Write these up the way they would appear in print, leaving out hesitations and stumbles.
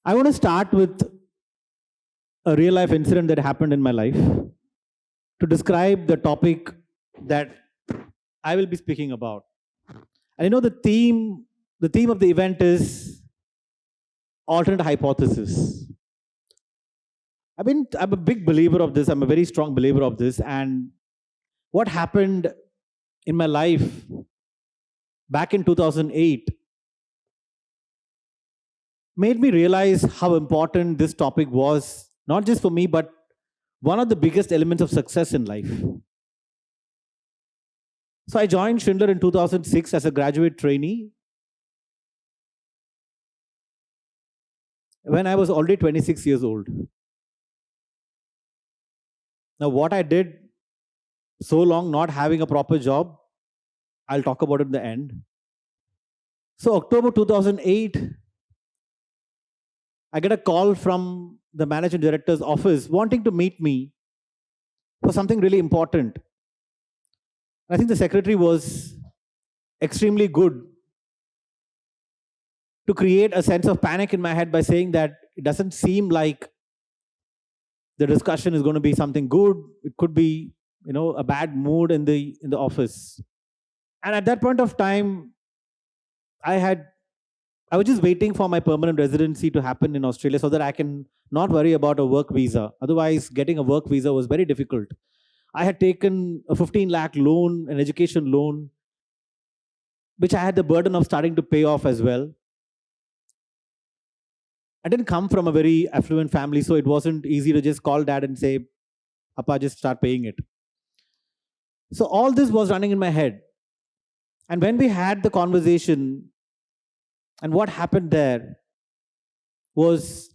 I want to start with a real life incident that happened in my life to describe the topic that I will be speaking about. And the theme of the event is alternate hypothesis. I'm a big believer of this. I'm a very strong believer of this. And what happened in my life back in 2008 made me realize how important this topic was, not just for me, but one of the biggest elements of success in life. So I joined Schindler in 2006 as a graduate trainee when I was already 26 years old. Now, what I did so long not having a proper job, I'll talk about it in the end. So October 2008, I get a call from the managing director's office wanting to meet me for something really important. I think the secretary was extremely good to create a sense of panic in my head by saying that it doesn't seem like the discussion is going to be something good. It could be, a bad mood in the office. And at that point of time, I was just waiting for my permanent residency to happen in Australia so that I can not worry about a work visa. Otherwise, getting a work visa was very difficult. I had taken a 15 lakh loan, an education loan, which I had the burden of starting to pay off as well. I didn't come from a very affluent family, so it wasn't easy to just call dad and say, Appa, just start paying it. So all this was running in my head. And when we had the conversation, and what happened there was,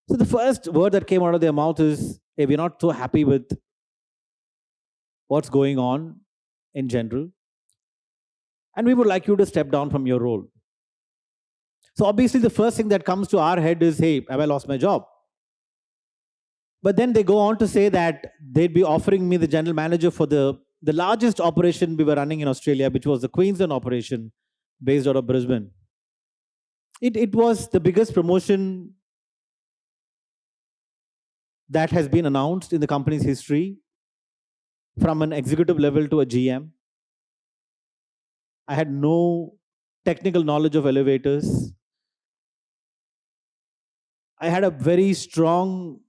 so the first word that came out of their mouth is, hey, we're not so happy with what's going on in general. And we would like you to step down from your role. So obviously the first thing that comes to our head is, hey, have I lost my job? But then they go on to say that they'd be offering me the general manager for the largest operation we were running in Australia, which was the Queensland operation based out of Brisbane. It was the biggest promotion that has been announced in the company's history, from an executive level to a GM. I had no technical knowledge of elevators. I had a very strong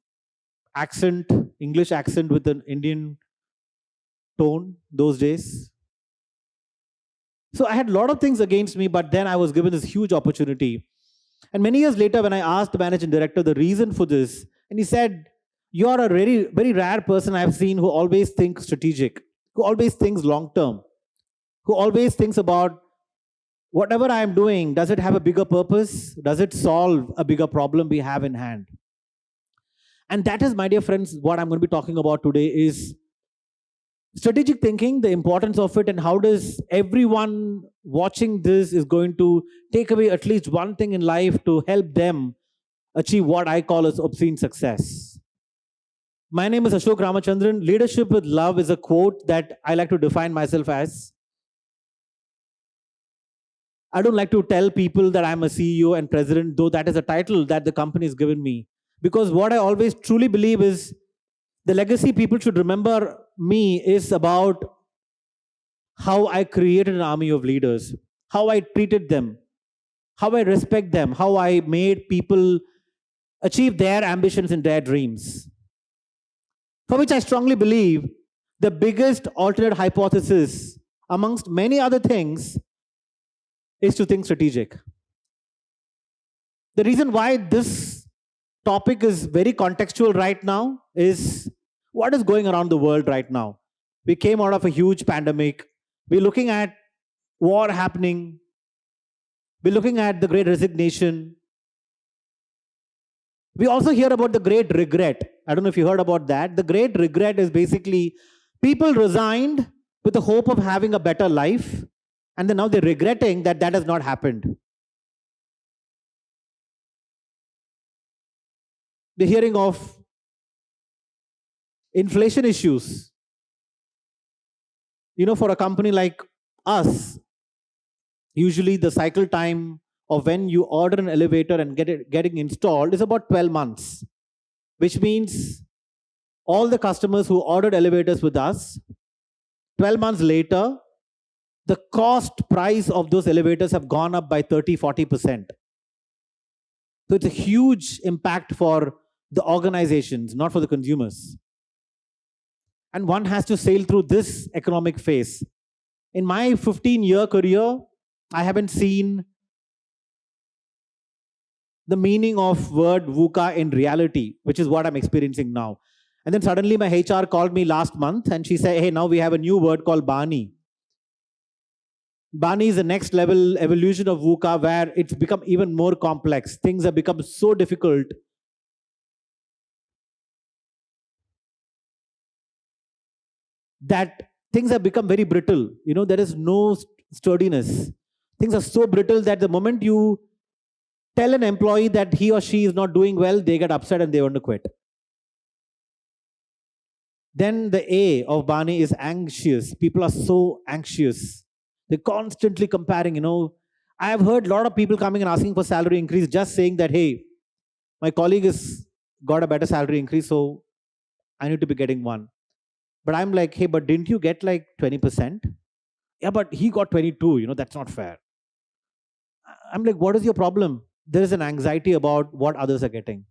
accent, English accent with an Indian tone those days. So I had a lot of things against me, but then I was given this huge opportunity. And many years later, when I asked the managing director the reason for this, and he said, you're a very, very rare person I've seen who always thinks strategic, who always thinks long term, who always thinks about whatever I'm doing, does it have a bigger purpose? Does it solve a bigger problem we have in hand? And that is, my dear friends, what I'm going to be talking about today is strategic thinking, the importance of it, and how does everyone watching this is going to take away at least one thing in life to help them achieve what I call as obscene success. My name is Ashok Ramachandran. Leadership with love is a quote that I like to define myself as. I don't like to tell people that I'm a CEO and president, though that is a title that the company has given me. Because what I always truly believe is the legacy people should remember me is about how I created an army of leaders, how I treated them, how I respect them, how I made people achieve their ambitions and their dreams. For which I strongly believe the biggest alternate hypothesis, amongst many other things, is to think strategic. The reason why this topic is very contextual right now is what is going around the world right now. We came out of a huge pandemic. We're looking at war happening. We're looking at the great resignation. We also hear about the great regret. I don't know if you heard about that. The great regret is basically people resigned with the hope of having a better life, and then now they're regretting that that has not happened. We're hearing of inflation issues. For a company like us, usually the cycle time of when you order an elevator and getting installed is about 12 months, which means all the customers who ordered elevators with us, 12 months later, the cost price of those elevators have gone up by 30-40%. So it's a huge impact for the organizations, not for the consumers. And one has to sail through this economic phase. In my 15-year career, I haven't seen the meaning of word VUCA in reality, which is what I'm experiencing now. And then suddenly my HR called me last month and she said, hey, now we have a new word called Bani. Bani is the next level evolution of VUCA where it's become even more complex. Things have become so difficult that things have become very brittle. There is no sturdiness. Things are so brittle that the moment you tell an employee that he or she is not doing well, they get upset and they want to quit. Then the A of Bani is anxious. People are so anxious. They're constantly comparing. I have heard a lot of people coming and asking for salary increase, just saying that, hey, my colleague has got a better salary increase, so I need to be getting one. But I'm like, hey, but didn't you get like 20%? Yeah, but he got 22, that's not fair. I'm like, what is your problem? There is an anxiety about what others are getting.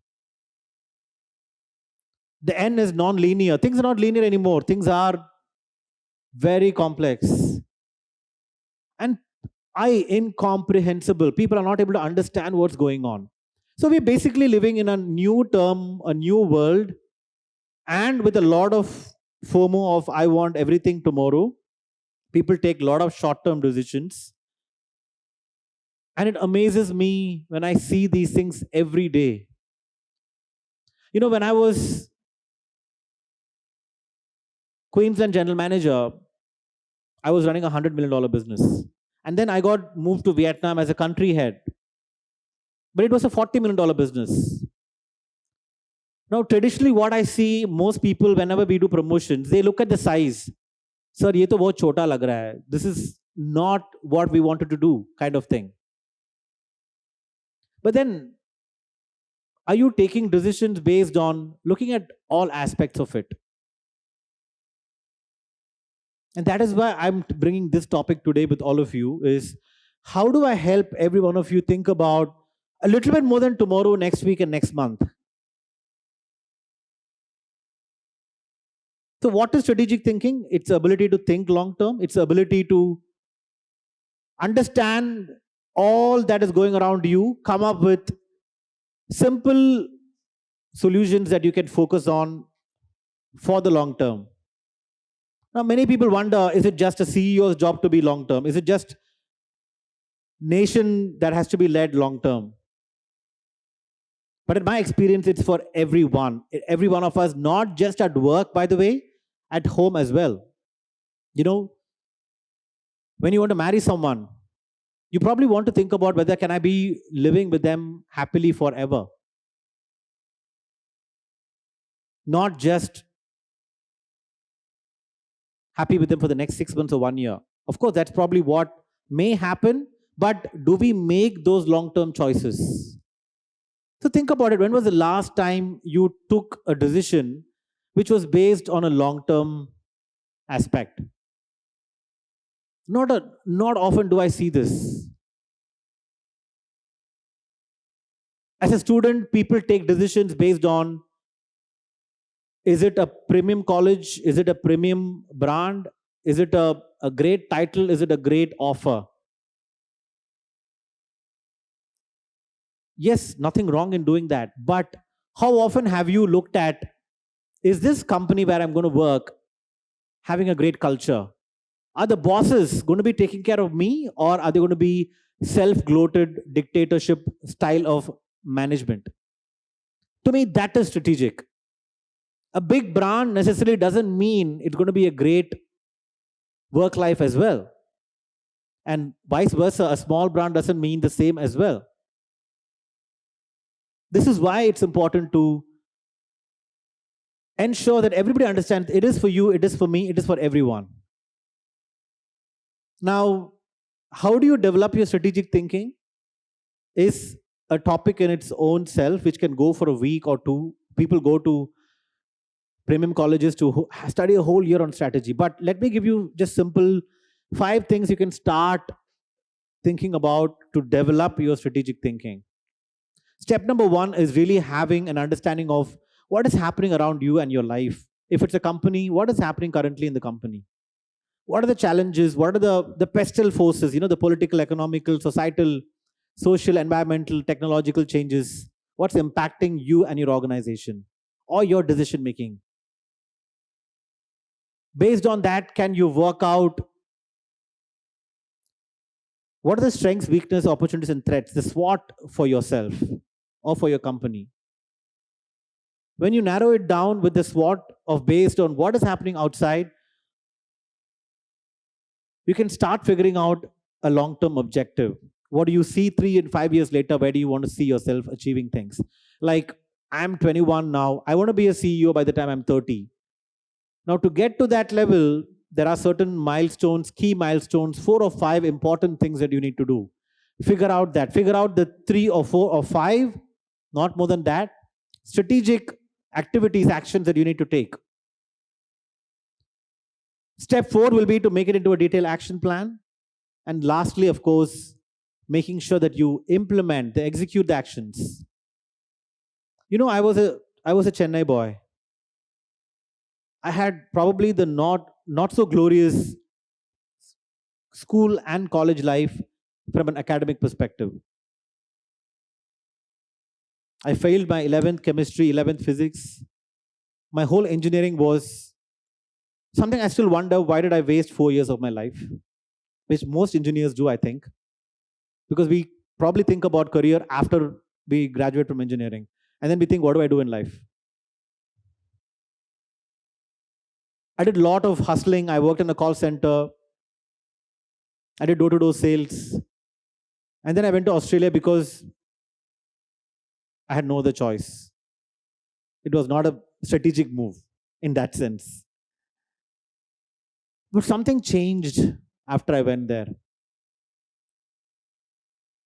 The N is non-linear. Things are not linear anymore. Things are very complex. And incomprehensible. People are not able to understand what's going on. So we're basically living in a new term, a new world, and with a lot of FOMO of I want everything tomorrow. People take a lot of short-term decisions. And it amazes me when I see these things every day. When I was Queensland general manager, I was running a $100 million business. And then I got moved to Vietnam as a country head. But it was a $40 million business. Now, traditionally, what I see, most people, whenever we do promotions, they look at the size. Sir, ye to bahut chota lag raha hai. This is not what we wanted to do, kind of thing. But then, are you taking decisions based on looking at all aspects of it? And that is why I'm bringing this topic today with all of you is how do I help every one of you think about a little bit more than tomorrow, next week, and next month? So what is strategic thinking? It's the ability to think long term. It's the ability to understand all that is going around you, come up with simple solutions that you can focus on for the long term. Now, many people wonder, is it just a CEO's job to be long term? Is it just nation that has to be led long term? But in my experience, it's for everyone. Every one of us, not just at work, by the way, at home as well. When you want to marry someone, you probably want to think about whether can I be living with them happily forever. Not just happy with them for the next 6 months or 1 year. Of course, that's probably what may happen, but do we make those long-term choices? So think about it. When was the last time you took a decision which was based on a long-term aspect? Not often do I see this. As a student, people take decisions based on, is it a premium college? Is it a premium brand? Is it a great title? Is it a great offer? Yes, nothing wrong in doing that. But how often have you looked at, is this company where I'm going to work having a great culture? Are the bosses going to be taking care of me, or are they going to be self-gloated dictatorship style of management? To me, that is strategic. A big brand necessarily doesn't mean it's going to be a great work life as well. And vice versa, a small brand doesn't mean the same as well. This is why it's important to ensure that everybody understands it is for you, it is for me, it is for everyone. Now, how do you develop your strategic thinking? is a topic in its own self, which can go for a week or two. People go to premium colleges to study a whole year on strategy. But let me give you just simple 5 things you can start thinking about to develop your strategic thinking. Step number 1 is really having an understanding of what is happening around you and your life. If it's a company, what is happening currently in the company? What are the challenges? What are the pestle forces, the political, economical, societal, social, environmental, technological changes? What's impacting you and your organization or your decision making? Based on that, can you work out what are the strengths, weaknesses, opportunities, and threats, the SWOT for yourself or for your company? When you narrow it down with the SWOT of based on what is happening outside, you can start figuring out a long-term objective. What do you see 3 and 5 years later? Where do you want to see yourself achieving things? Like, I'm 21 now. I want to be a CEO by the time I'm 30. Now, to get to that level, there are certain milestones, key milestones, 4 or 5 important things that you need to do. Figure out that. Figure out the 3 or 4 or 5, not more than that, strategic activities, actions that you need to take. Step 4 will be to make it into a detailed action plan. And lastly, of course, making sure that you implement, execute the actions. I was a Chennai boy. I had probably the not so glorious school and college life from an academic perspective. I failed my 11th chemistry, 11th physics. My whole engineering was something I still wonder, why did I waste 4 years of my life? Which most engineers do, I think. Because we probably think about career after we graduate from engineering. And then we think, what do I do in life? I did a lot of hustling. I worked in a call center. I did door-to-door sales. And then I went to Australia because I had no other choice. It was not a strategic move in that sense. But something changed after I went there.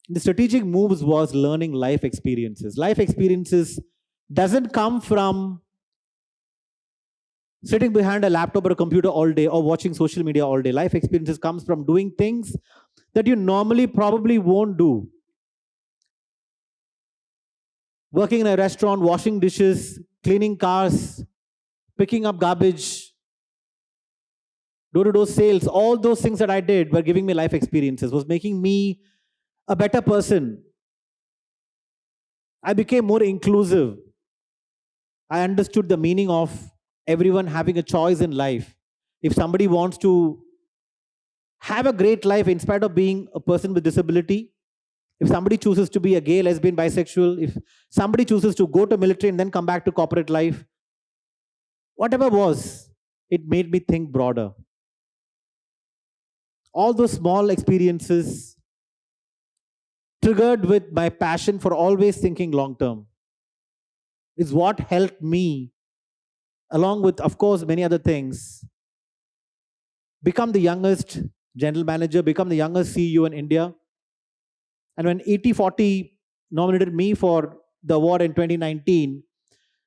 The strategic moves was learning life experiences. Life experiences doesn't come from sitting behind a laptop or a computer all day or watching social media all day. Life experiences comes from doing things that you normally probably won't do. Working in a restaurant, washing dishes, cleaning cars, picking up garbage, door-to-door sales, all those things that I did were giving me life experiences, was making me a better person. I became more inclusive. I understood the meaning of everyone having a choice in life. If somebody wants to have a great life in spite of being a person with disability, if somebody chooses to be a gay, lesbian, bisexual, if somebody chooses to go to military and then come back to corporate life, whatever was, it made me think broader. All those small experiences triggered with my passion for always thinking long term is what helped me, along with, of course, many other things, become the youngest general manager, become the youngest CEO in India. And when 80/40 nominated me for the award in 2019,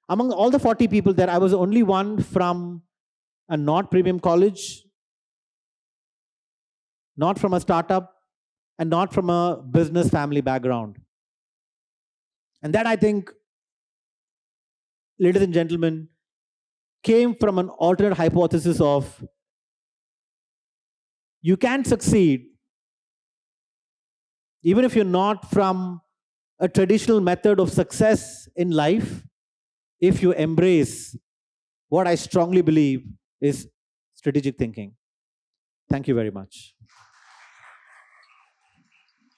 among all the 40 people there, I was the only one from a not premium college, not from a startup, and not from a business family background. And that, I think, ladies and gentlemen, came from an alternate hypothesis of you can succeed even if you're not from a traditional method of success in life, if you embrace what I strongly believe is strategic thinking. Thank you very much.